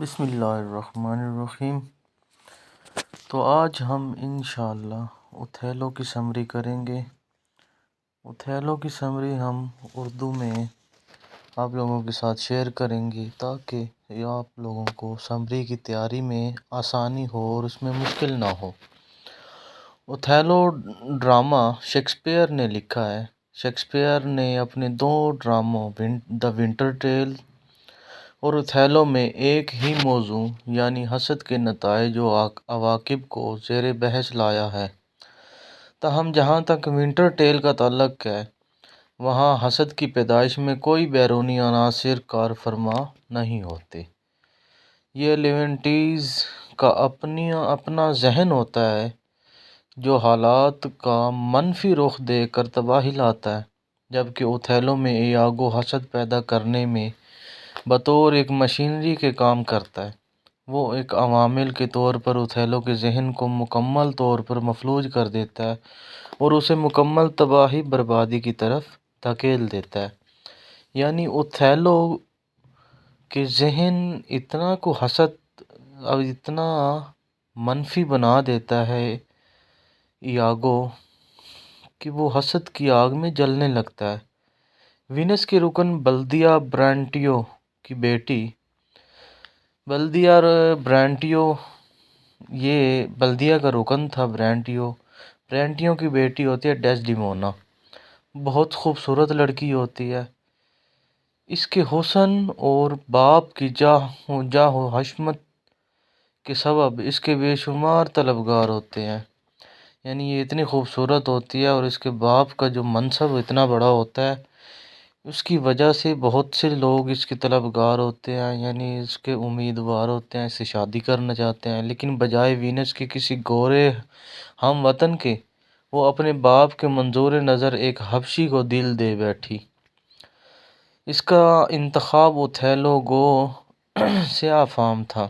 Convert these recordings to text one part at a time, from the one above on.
بسم اللہ الرحمن الرحیم۔ تو آج ہم انشاءاللہ اوتھیلو کی سمری کریں گے۔ اوتھیلو کی سمری ہم اردو میں آپ لوگوں کے ساتھ شیئر کریں گے تاکہ آپ لوگوں کو سمری کی تیاری میں آسانی ہو اور اس میں مشکل نہ ہو۔ اوتھیلو ڈرامہ شیکسپیئر نے لکھا ہے۔ شیکسپیئر نے اپنے دو ڈراموں دا ونٹر ٹیل اور اوتھیلو میں ایک ہی موضوع یعنی حسد کے نتائج و عواقب کو زیر بحث لایا ہے۔ تاہم جہاں تک ونٹر ٹیل کا تعلق ہے وہاں حسد کی پیدائش میں کوئی بیرونی عناصر کار فرما نہیں ہوتے۔ یہ لیونٹیز کا اپنا ذہن ہوتا ہے جو حالات کا منفی رخ دے کر تباہی لاتا ہے، جبکہ اوتھیلو میں ایاگو حسد پیدا کرنے میں بطور ایک مشینری کے کام کرتا ہے۔ وہ ایک عوامل کے طور پر اوتھیلو کے ذہن کو مکمل طور پر مفلوج کر دیتا ہے اور اسے مکمل تباہی بربادی کی طرف دھکیل دیتا ہے۔ یعنی اوتھیلو کے ذہن اتنا کو حسد اور اتنا منفی بنا دیتا ہے ایاگو کہ وہ حسد کی آگ میں جلنے لگتا ہے۔ وینس کے رکن بلدیا برانٹیو کی بیٹی بلدیا برانٹیو، یہ بلدیا کا رکن تھا برانٹیو کی بیٹی ہوتی ہے ڈیسڈیمونا۔ بہت خوبصورت لڑکی ہوتی ہے۔ اس کے حسن اور باپ کی جاہ و حشمت کے سبب اس کے بے شمار طلبگار ہوتے ہیں۔ یعنی یہ اتنی خوبصورت ہوتی ہے اور اس کے باپ کا جو منصب اتنا بڑا ہوتا ہے، اس کی وجہ سے بہت سے لوگ اس کے طلبگار ہوتے ہیں، یعنی اس کے امیدوار ہوتے ہیں، اس سے شادی کرنا چاہتے ہیں، لیکن بجائے وینس کے کسی گورے ہم وطن کے وہ اپنے باپ کے منظور نظر ایک حبشی کو دل دے بیٹھی۔ اس کا انتخاب اوتھیلو گو سیاہ فام تھا۔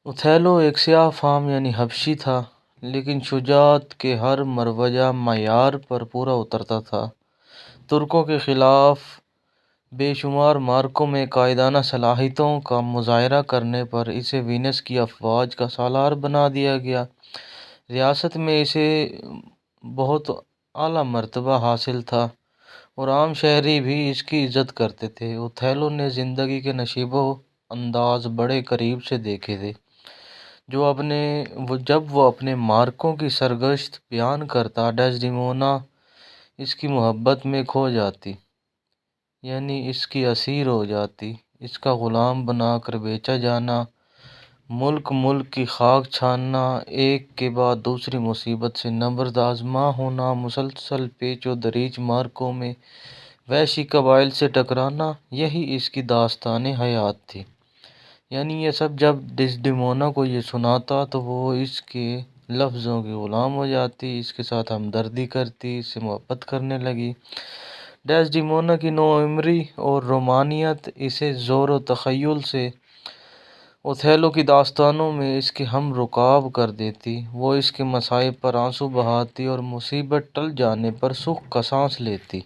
اوتھیلو ایک سیاہ فام یعنی حبشی تھا، لیکن شجاعت کے ہر مروجہ معیار پر پورا اترتا تھا۔ ترکوں کے خلاف بے شمار معرکوں میں قائدانہ صلاحیتوں کا مظاہرہ کرنے پر اسے وینس کی افواج کا سالار بنا دیا گیا۔ ریاست میں اسے بہت اعلیٰ مرتبہ حاصل تھا اور عام شہری بھی اس کی عزت کرتے تھے۔ اوتھیلو نے زندگی کے نشیب و انداز بڑے قریب سے دیکھے تھے۔ جب وہ اپنے معرکوں کی سرگزشت بیان کرتا، ڈیسڈیمونا اس کی محبت میں کھو جاتی، یعنی اس کی اسیر ہو جاتی۔ اس کا غلام بنا کر بیچا جانا، ملک کی خاک چھاننا، ایک کے بعد دوسری مصیبت سے نبرد آزما ہونا، مسلسل پیچ و دریچ معرکوں میں وحشی قبائل سے ٹکرانا، یہی اس کی داستان حیات تھی۔ یعنی یہ سب جب ڈیسڈیمونا کو یہ سناتا تو وہ اس کے لفظوں کی غلام ہو جاتی، اس کے ساتھ ہمدردی کرتی، اس سے محبت کرنے لگی۔ ڈیسڈیمونا کی نوعمری اور رومانیت اسے زور و تخیل سے اوتھیلو کی داستانوں میں اس کے ہم رکاب کر دیتی۔ وہ اس کے مصائب پر آنسو بہاتی اور مصیبت ٹل جانے پر سکھ کا سانس لیتی۔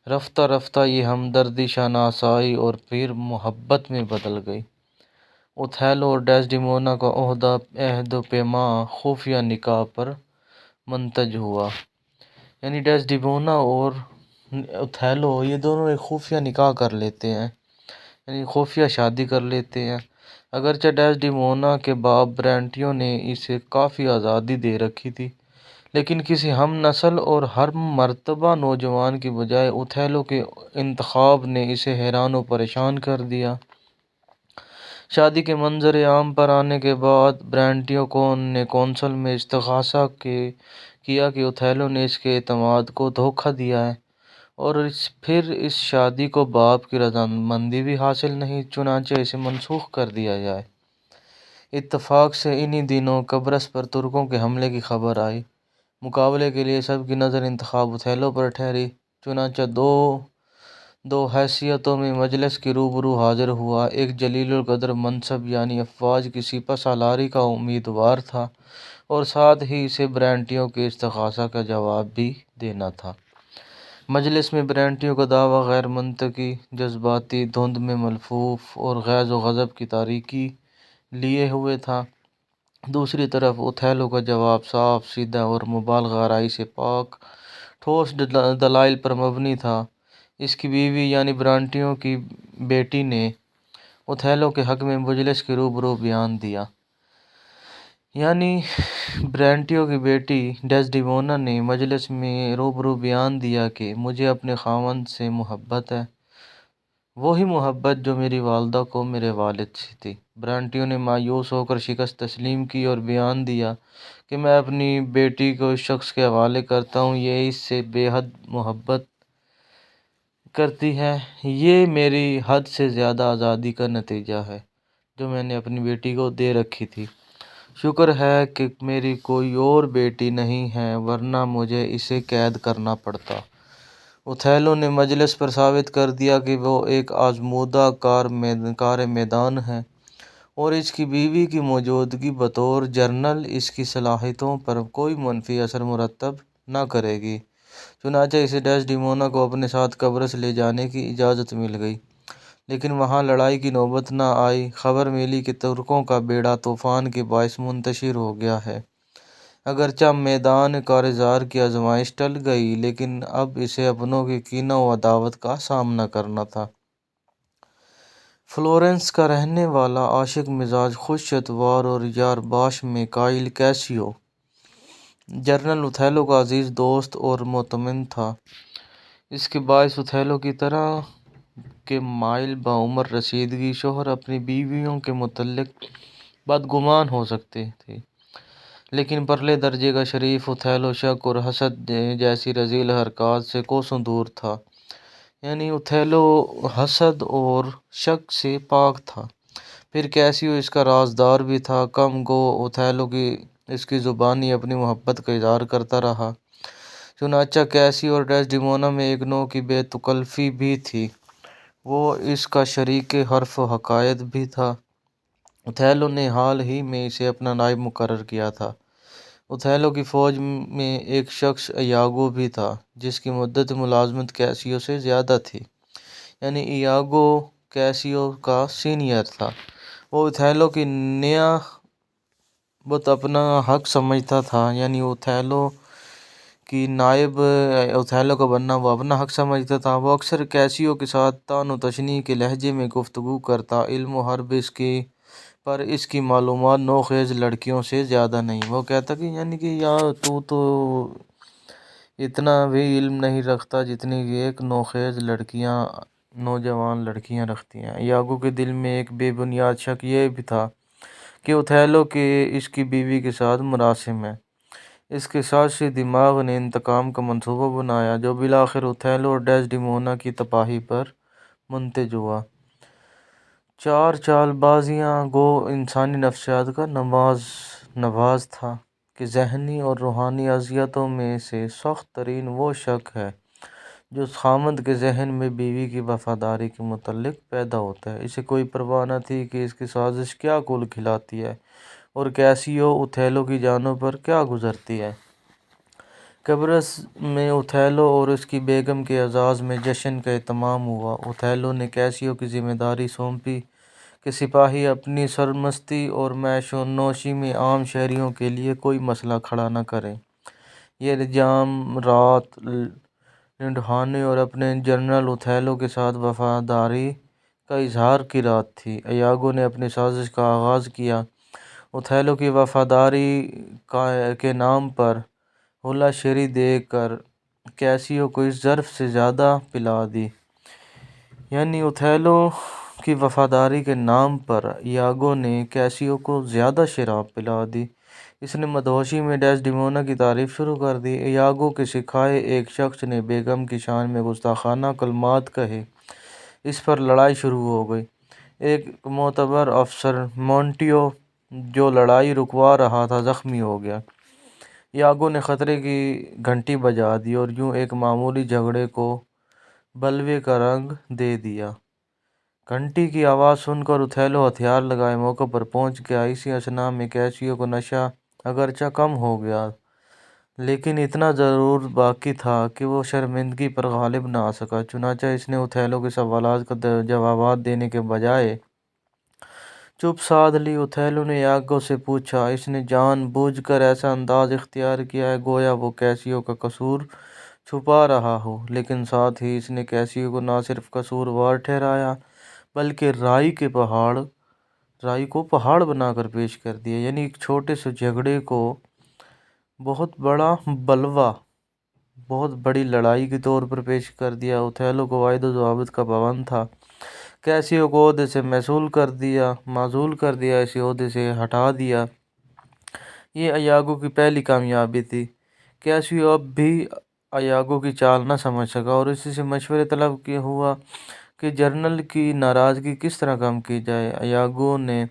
رفتہ رفتہ یہ ہمدردی شناسائی اور پھر محبت میں بدل گئی۔ اوتھیلو اور ڈیسڈیمونا کا عہد و پیمان خفیہ نکاح پر منتج ہوا۔ یعنی ڈیسڈیمونا اور اوتھیلو یہ دونوں ایک خفیہ نکاح کر لیتے ہیں، یعنی خفیہ شادی کر لیتے ہیں۔ اگرچہ ڈیسڈیمونا کے باپ برانٹیو نے اسے کافی آزادی دے رکھی تھی، لیکن کسی ہم نسل اور ہم مرتبہ نوجوان کی بجائے اوتھیلو کے انتخاب نے اسے حیران و پریشان کر دیا۔ شادی کے منظر عام پر آنے کے بعد برانٹیو نے کونسل میں استغاثہ کیا کہ اوتھیلو نے اس کے اعتماد کو دھوکہ دیا ہے اور پھر اس شادی کو باپ کی رضامندی بھی حاصل نہیں، چنانچہ اسے منسوخ کر دیا جائے۔ اتفاق سے انہی دنوں قبرص پر ترکوں کے حملے کی خبر آئی۔ مقابلے کے لیے سب کی نظر انتخاب اوتھیلو پر ٹھہری، چنانچہ دو حیثیتوں میں مجلس کے روبرو حاضر ہوا۔ ایک جلیل القدر منصب یعنی افواج کی سپہ سالاری کا امیدوار تھا اور ساتھ ہی اسے برانٹیو کے استغاثہ کا جواب بھی دینا تھا۔ مجلس میں برانٹیوں کا دعویٰ غیر منطقی، جذباتی، دھند میں ملفوف اور غیظ و غضب کی تاریکی لیے ہوئے تھا۔ دوسری طرف اوتھیلو کا جواب صاف، سیدھا اور مبالغہ آرائی سے پاک، ٹھوس دلائل پر مبنی تھا۔ اس کی بیوی یعنی برانٹیوں کی بیٹی نے اوتھیلو کے حق میں مجلس کے روبرو بیان دیا۔ یعنی برانٹیو کی بیٹی ڈیسڈیمونا نے مجلس میں روبرو بیان دیا کہ مجھے اپنے خاوند سے محبت ہے، وہی محبت جو میری والدہ کو میرے والد سے تھی۔ برانٹیو نے مایوس ہو کر شکست تسلیم کی اور بیان دیا کہ میں اپنی بیٹی کو اس شخص کے حوالے کرتا ہوں، یہ اس سے بے حد محبت کرتی ہے، یہ میری حد سے زیادہ آزادی کا نتیجہ ہے جو میں نے اپنی بیٹی کو دے رکھی تھی۔ شکر ہے کہ میری کوئی اور بیٹی نہیں ہے ورنہ مجھے اسے قید کرنا پڑتا۔ اوتھیلو نے مجلس پر ثابت کر دیا کہ وہ ایک آزمودہ کار میدان ہے اور اس کی بیوی کی موجودگی بطور جنرل اس کی صلاحیتوں پر کوئی منفی اثر مرتب نہ کرے گی۔ چنانچہ اسے ڈیسڈیمونا کو اپنے ساتھ قبرص لے جانے کی اجازت مل گئی، لیکن وہاں لڑائی کی نوبت نہ آئی۔ خبر ملی کہ ترکوں کا بیڑا طوفان کے باعث منتشر ہو گیا ہے۔ اگرچہ میدان کارزار کی آزمائش ٹل گئی، لیکن اب اسے اپنوں کے کینہ و عداوت کا سامنا کرنا تھا۔ فلورنس کا رہنے والا عاشق مزاج، خوش اتوار اور یارباش میکائیل کیسیو جنرل اوتھیلو کا عزیز دوست اور مؤتمن تھا۔ اس کے باعث اوتھیلو کی طرح کے مائل بعمر رسیدگی شوہر اپنی بیویوں کے متعلق بدگمان ہو سکتے تھے، لیکن پرلے درجے کا شریف اوتھیلو شک اور حسد جیسی رذیل حرکات سے کوسوں دور تھا۔ یعنی اوتھیلو حسد اور شک سے پاک تھا۔ پھر کیسیو اس کا رازدار بھی تھا۔ کم گو اوتھیلو کی اس کی زبانی اپنی محبت کا اظہار کرتا رہا۔ چنانچہ کیسیو اور ڈیسڈیمونا میں ایک نوع کی بے تکلفی بھی تھی، وہ اس کا شریک حرف و حکایت بھی تھا۔ اوتھیلو نے حال ہی میں اسے اپنا نائب مقرر کیا تھا۔ اوتھیلو کی فوج میں ایک شخص ایاگو بھی تھا جس کی مدت ملازمت کیسیو سے زیادہ تھی، یعنی ایاگو کیسیو کا سینئر تھا۔ وہ اوتھیلو کی نیابت اپنا حق سمجھتا تھا، یعنی اوتھیلو کی نائب اوتھیلو کا بننا وہ اپنا حق سمجھتا تھا۔ وہ اکثر کیسیو کے ساتھ طعن و تشنیع کے لہجے میں گفتگو کرتا، علم و حرب پر اس کی معلومات نوخیز لڑکیوں سے زیادہ نہیں۔ وہ کہتا کہ یعنی کہ یار تو اتنا بھی علم نہیں رکھتا جتنی ایک نوخیز لڑکیاں، نوجوان لڑکیاں رکھتی ہیں۔ ایاگو کے دل میں ایک بے بنیاد شک یہ بھی تھا کہ اوتھیلو کے اس کی بیوی کے ساتھ مراسم ہے۔ اس کے سازشی دماغ نے انتقام کا منصوبہ بنایا جو بالآخر اوتھیلو اور ڈیسڈیمونا کی تباہی پر منتج ہوا۔ چار چال بازیاں گو انسانی نفسیات کا نواز تھا کہ ذہنی اور روحانی اذیتوں میں سے سخت ترین وہ شک ہے جو خاوند کے ذہن میں بیوی کی وفاداری کے متعلق پیدا ہوتا ہے۔ اسے کوئی پرواہ نہ تھی کہ اس کی سازش کیا کل کھلاتی ہے اور کیسیو اوتھیلو کی جانوں پر کیا گزرتی ہے۔ قبرص میں اوتھیلو اور اس کی بیگم کے اعزاز میں جشن کا اہتمام ہوا۔ اوتھیلو نے کیسیو کی ذمہ داری سونپی کہ سپاہی اپنی سرمستی اور معیش و نوشی میں عام شہریوں کے لیے کوئی مسئلہ کھڑا نہ کریں۔ یہ جام رات لنڈھانے اور اپنے جنرل اوتھیلو کے ساتھ وفاداری کا اظہار کی رات تھی۔ ایاگو نے اپنی سازش کا آغاز کیا۔ اوتھیلو کی وفاداری کے نام پر ہلا شیری دے کر کیسیو کو اس ظرف سے زیادہ پلا دی۔ یعنی اوتھیلو کی وفاداری کے نام پر ایاگو نے کیسیو کو زیادہ شراب پلا دی۔ اس نے مدہوشی میں ڈیسڈیمونا کی تعریف شروع کر دی۔ ایاگو کے سکھائے ایک شخص نے بیگم کی شان میں گستاخانہ کلمات کہے۔ اس پر لڑائی شروع ہو گئی۔ ایک معتبر افسر مونٹیو جو لڑائی رکوا رہا تھا زخمی ہو گیا۔ ایاگو نے خطرے کی گھنٹی بجا دی اور یوں ایک معمولی جھگڑے کو بلوے کا رنگ دے دیا۔ گھنٹی کی آواز سن کر اوتھیلو ہتھیار لگائے موقع پر پہنچ گیا۔ اسی اثنا میں کیسیو کو نشہ اگرچہ کم ہو گیا لیکن اتنا ضرور باقی تھا کہ وہ شرمندگی پر غالب نہ آ سکا۔ چنانچہ اس نے اوتھیلو کے سوالات کا جوابات دینے کے بجائے چپ سادھ لی۔ اوتھیلو نے یاگو سے پوچھا۔ اس نے جان بوجھ کر ایسا انداز اختیار کیا ہے گویا وہ کیسیو کا قصور چھپا رہا ہو، لیکن ساتھ ہی اس نے کیسیو کو نہ صرف قصوروار ٹھہرایا بلکہ رائی کو پہاڑ بنا کر پیش کر دیا، یعنی ایک چھوٹے سے جھگڑے کو بہت بڑا بلوا، بہت بڑی لڑائی کے طور پر پیش کر دیا۔ اوتھیلو کو قواعد و ضوابط کا پابند تھا۔ کیسیو کو عہدے سے معزول کر دیا، اسے عہدے سے ہٹا دیا۔ یہ ایاگو کی پہلی کامیابی تھی۔ کیسیو اب بھی ایاگو کی چال نہ سمجھ سکا اور اسی سے مشورے طلب ہوا کہ جنرل کی ناراضگی کس طرح کم کی جائے۔ ایاگو نے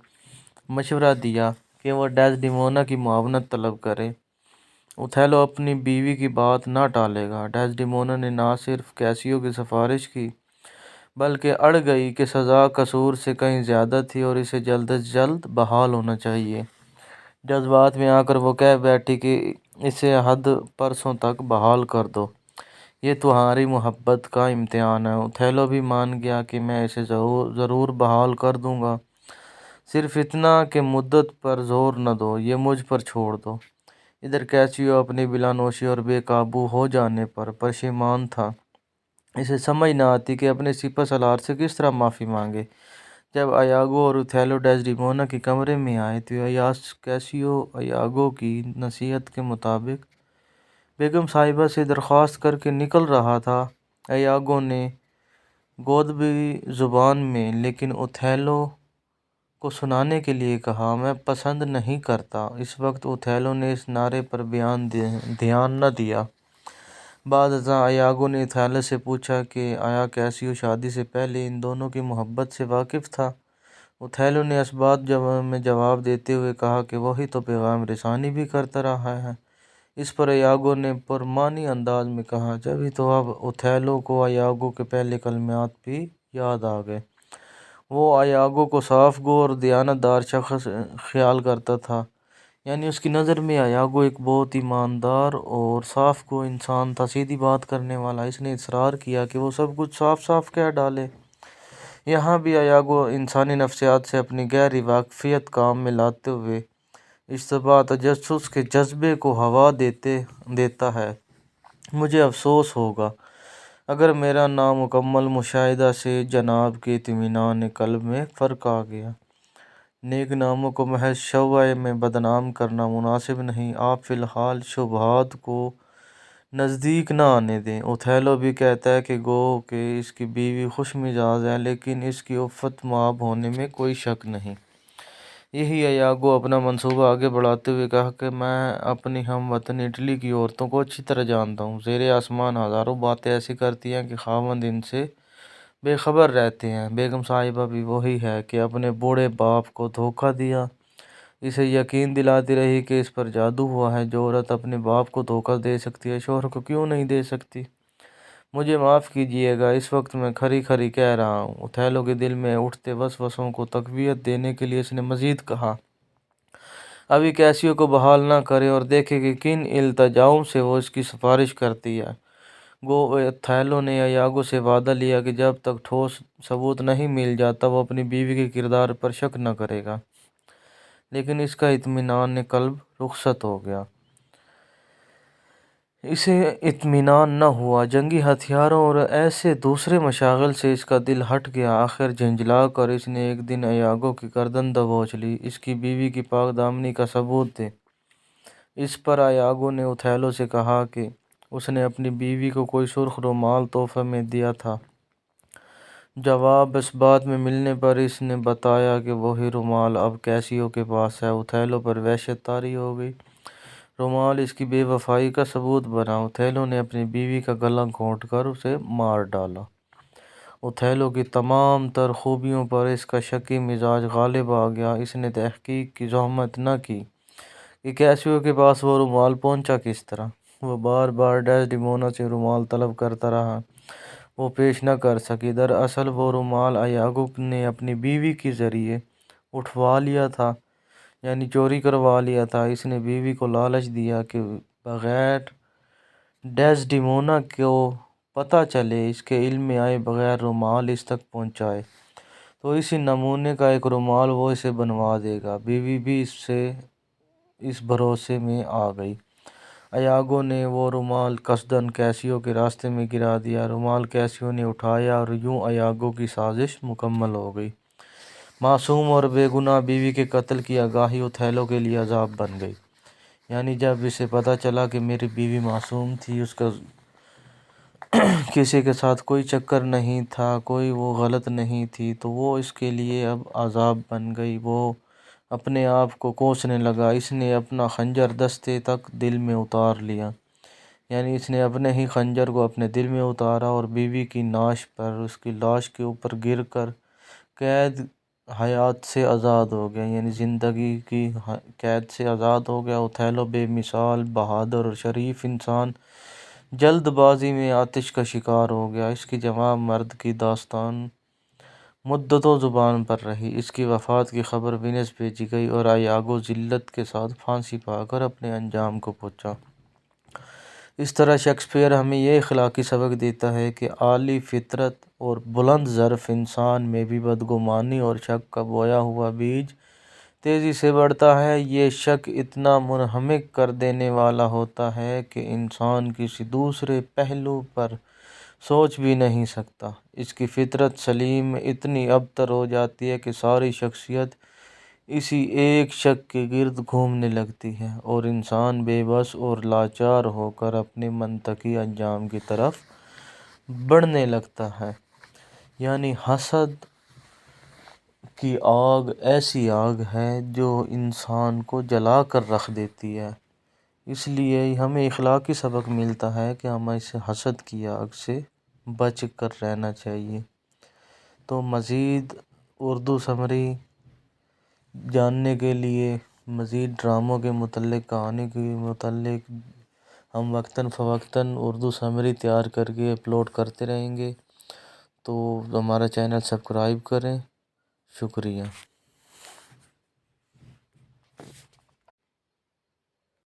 مشورہ دیا کہ وہ ڈیزڈیمونا کی معاونت طلب کرے۔ اوتھیلو اپنی بیوی کی بات نہ ٹالے گا۔ ڈیزڈیمونا نے نہ صرف کیسیو کی سفارش کی بلکہ اڑ گئی کہ سزا قصور سے کہیں زیادہ تھی اور اسے جلد از جلد بحال ہونا چاہیے۔ جذبات میں آ کر وہ کہہ بیٹھی کہ اسے حد پرسوں تک بحال کر دو، یہ تمہاری محبت کا امتحان ہے۔ اوتھیلو بھی مان گیا کہ میں اسے ضرور بحال کر دوں گا، صرف اتنا کہ مدت پر زور نہ دو، یہ مجھ پر چھوڑ دو۔ ادھر کیسیو اپنی بلانوشی اور بے قابو ہو جانے پر پشیمان تھا۔ اسے سمجھ نہ آتی کہ اپنے سپہ سالار سے کس طرح معافی مانگے۔ جب ایاگو اور اوتھیلو ڈیزڈیمونا کے کمرے میں آئے تو کیسیو ایاگو کی نصیحت کے مطابق بیگم صاحبہ سے درخواست کر کے نکل رہا تھا۔ ایاگو نے گودبی زبان میں لیکن اوتھیلو کو سنانے کے لیے کہا، میں پسند نہیں کرتا۔ اس وقت اوتھیلو نے اس نعرے پر دھیان نہ دیا۔ بعد ازاں ایاگو نے اوتھیلو سے پوچھا کہ آیا کیسیو شادی سے پہلے ان دونوں کی محبت سے واقف تھا؟ اوتھیلو نے اس بات میں جواب دیتے ہوئے کہا کہ وہی تو پیغام رسانی بھی کرتا رہا ہے۔ اس پر ایاگو نے پرمعنی انداز میں کہا، جبھی تو اب اوتھیلو کو ایاگو کے پہلے کلمات بھی یاد آ گئے۔ وہ ایاگو کو صاف گو اور دیانت دار شخص خیال کرتا تھا، یعنی اس کی نظر میں ایاگو ایک بہت ایماندار اور صاف گو انسان تھا، سیدھی بات کرنے والا۔ اس نے اصرار کیا کہ وہ سب کچھ صاف صاف کہہ ڈالے۔ یہاں بھی ایاگو انسانی نفسیات سے اپنی گہری واقفیت کام میں لاتے ہوئے اشتباہ تجسس کے جذبے کو ہوا دیتا ہے۔ مجھے افسوس ہوگا اگر میرا نامکمل مشاہدہ سے جناب کے اطمینان قلب میں فرق آ گیا۔ نیک ناموں کو محض شعوہ میں بدنام کرنا مناسب نہیں۔ آپ فی الحال شبہات کو نزدیک نہ آنے دیں۔ اوتھیلو بھی کہتا ہے کہ گو کہ اس کی بیوی خوش مزاج ہے، لیکن اس کی عفت مآب ہونے میں کوئی شک نہیں۔ یہی ایاگو اپنا منصوبہ آگے بڑھاتے ہوئے کہا کہ میں اپنی ہم وطن اٹلی کی عورتوں کو اچھی طرح جانتا ہوں۔ زیر آسمان ہزاروں باتیں ایسی کرتی ہیں کہ خاوند ان سے بے خبر رہتے ہیں۔ بیگم صاحبہ بھی وہی ہے کہ اپنے بوڑھے باپ کو دھوکہ دیا، اسے یقین دلاتی رہی کہ اس پر جادو ہوا ہے۔ جو عورت اپنے باپ کو دھوکہ دے سکتی ہے شوہر کو کیوں نہیں دے سکتی؟ مجھے معاف کیجیے گا، اس وقت میں کھری کھری کہہ رہا ہوں۔ اوتھیلو کے دل میں اٹھتے وسوسوں کو تقویت دینے کے لیے اس نے مزید کہا، ابھی کیسیو کو بحال نہ کرے اور دیکھے کہ کن التجاؤں سے وہ اس کی سفارش کرتی ہے۔ گو اوتھیلو نے ایاگو سے وعدہ لیا کہ جب تک ٹھوس ثبوت نہیں مل جاتا وہ اپنی بیوی کے کردار پر شک نہ کرے گا، لیکن اس کا اطمینان قلب رخصت ہو گیا۔ اسے اطمینان نہ ہوا۔ جنگی ہتھیاروں اور ایسے دوسرے مشاغل سے اس کا دل ہٹ گیا۔ آخر جھنجھلا کر اس نے ایک دن ایاگو کی گردن دبوچ لی، اس کی بیوی کی پاک دامنی کا ثبوت دے۔ اس پر ایاگو نے اوتھیلو سے کہا کہ اس نے اپنی بیوی کو کوئی سرخ رومال تحفے میں دیا تھا۔ جواب اس بات میں ملنے پر اس نے بتایا کہ وہی رومال اب کیسیو کے پاس ہے۔ اوتھیلو پر وحشت طاری ہو گئی۔ رومال اس کی بے وفائی کا ثبوت بنا۔ اوتھیلو نے اپنی بیوی کا گلا گھونٹ کر اسے مار ڈالا۔ اوتھیلو کی تمام تر خوبیوں پر اس کا شکی مزاج غالب آ گیا۔ اس نے تحقیق کی زحمت نہ کی کہ کیسیو کے پاس وہ رومال پہنچا کس طرح۔ وہ بار بار ڈیزڈیمونا سے رومال طلب کرتا رہا، وہ پیش نہ کر سکی۔ دراصل وہ رومال ایاگو نے اپنی بیوی کے ذریعے اٹھوا لیا تھا، یعنی چوری کروا لیا تھا۔ اس نے بیوی کو لالچ دیا کہ بغیر ڈیزڈیمونا کو پتہ چلے، اس کے علم میں آئے بغیر رومال اس تک پہنچائے، تو اسی نمونے کا ایک رومال وہ اسے بنوا دے گا۔ بیوی بھی اس بھروسے میں آ گئی۔ ایاگو نے وہ رومال قصداً کیسیو کے راستے میں گرا دیا۔ رومال کیسیو نے اٹھایا اور یوں ایاگو کی سازش مکمل ہو گئی۔ معصوم اور بے گناہ بیوی کے قتل کی آگاہی اوتھیلو کے لیے عذاب بن گئی۔ یعنی جب اسے پتہ چلا کہ میری بیوی معصوم تھی، اس کا کسی کے ساتھ کوئی چکر نہیں تھا، کوئی وہ غلط نہیں تھی، تو وہ اس کے لیے اب عذاب بن گئی۔ وہ اپنے آپ کو کوسنے لگا۔ اس نے اپنا خنجر دستے تک دل میں اتار لیا، یعنی اس نے اپنے ہی خنجر کو اپنے دل میں اتارا اور بیوی کی ناش پر، اس کی لاش کے اوپر گر کر قید حیات سے آزاد ہو گیا، یعنی زندگی کی قید سے آزاد ہو گیا۔ اوتھیلو بے مثال بہادر اور شریف انسان جلد بازی میں آتش کا شکار ہو گیا۔ اس کی جوان مرد کی داستان مدتوں زبان پر رہی۔ اس کی وفات کی خبر وینس بھیجی گئی اور ایاگو ذلت کے ساتھ پھانسی پا کر اپنے انجام کو پہنچا۔ اس طرح شیکسپیئر ہمیں یہ اخلاقی سبق دیتا ہے کہ اعلیٰ فطرت اور بلند ظرف انسان میں بھی بدگمانی اور شک کا بویا ہوا بیج تیزی سے بڑھتا ہے۔ یہ شک اتنا منہمک کر دینے والا ہوتا ہے کہ انسان کسی دوسرے پہلو پر سوچ بھی نہیں سکتا۔ اس کی فطرت سلیم اتنی ابتر ہو جاتی ہے کہ ساری شخصیت اسی ایک شک کے گرد گھومنے لگتی ہے اور انسان بے بس اور لاچار ہو کر اپنے منطقی انجام کی طرف بڑھنے لگتا ہے۔ یعنی حسد کی آگ ایسی آگ ہے جو انسان کو جلا کر رکھ دیتی ہے۔ اس لیے ہمیں اخلاقی سبق ملتا ہے کہ ہمیں اس حسد کی آگ سے بچ کر رہنا چاہیے۔ تو مزید اردو سمری جاننے کے لیے، مزید ڈراموں کے متعلق، کہانی کے متعلق ہم وقتاً فوقتاً اردو سمری تیار کر کے اپلوڈ کرتے رہیں گے، تو ہمارا چینل سبسکرائب کریں۔ شکریہ۔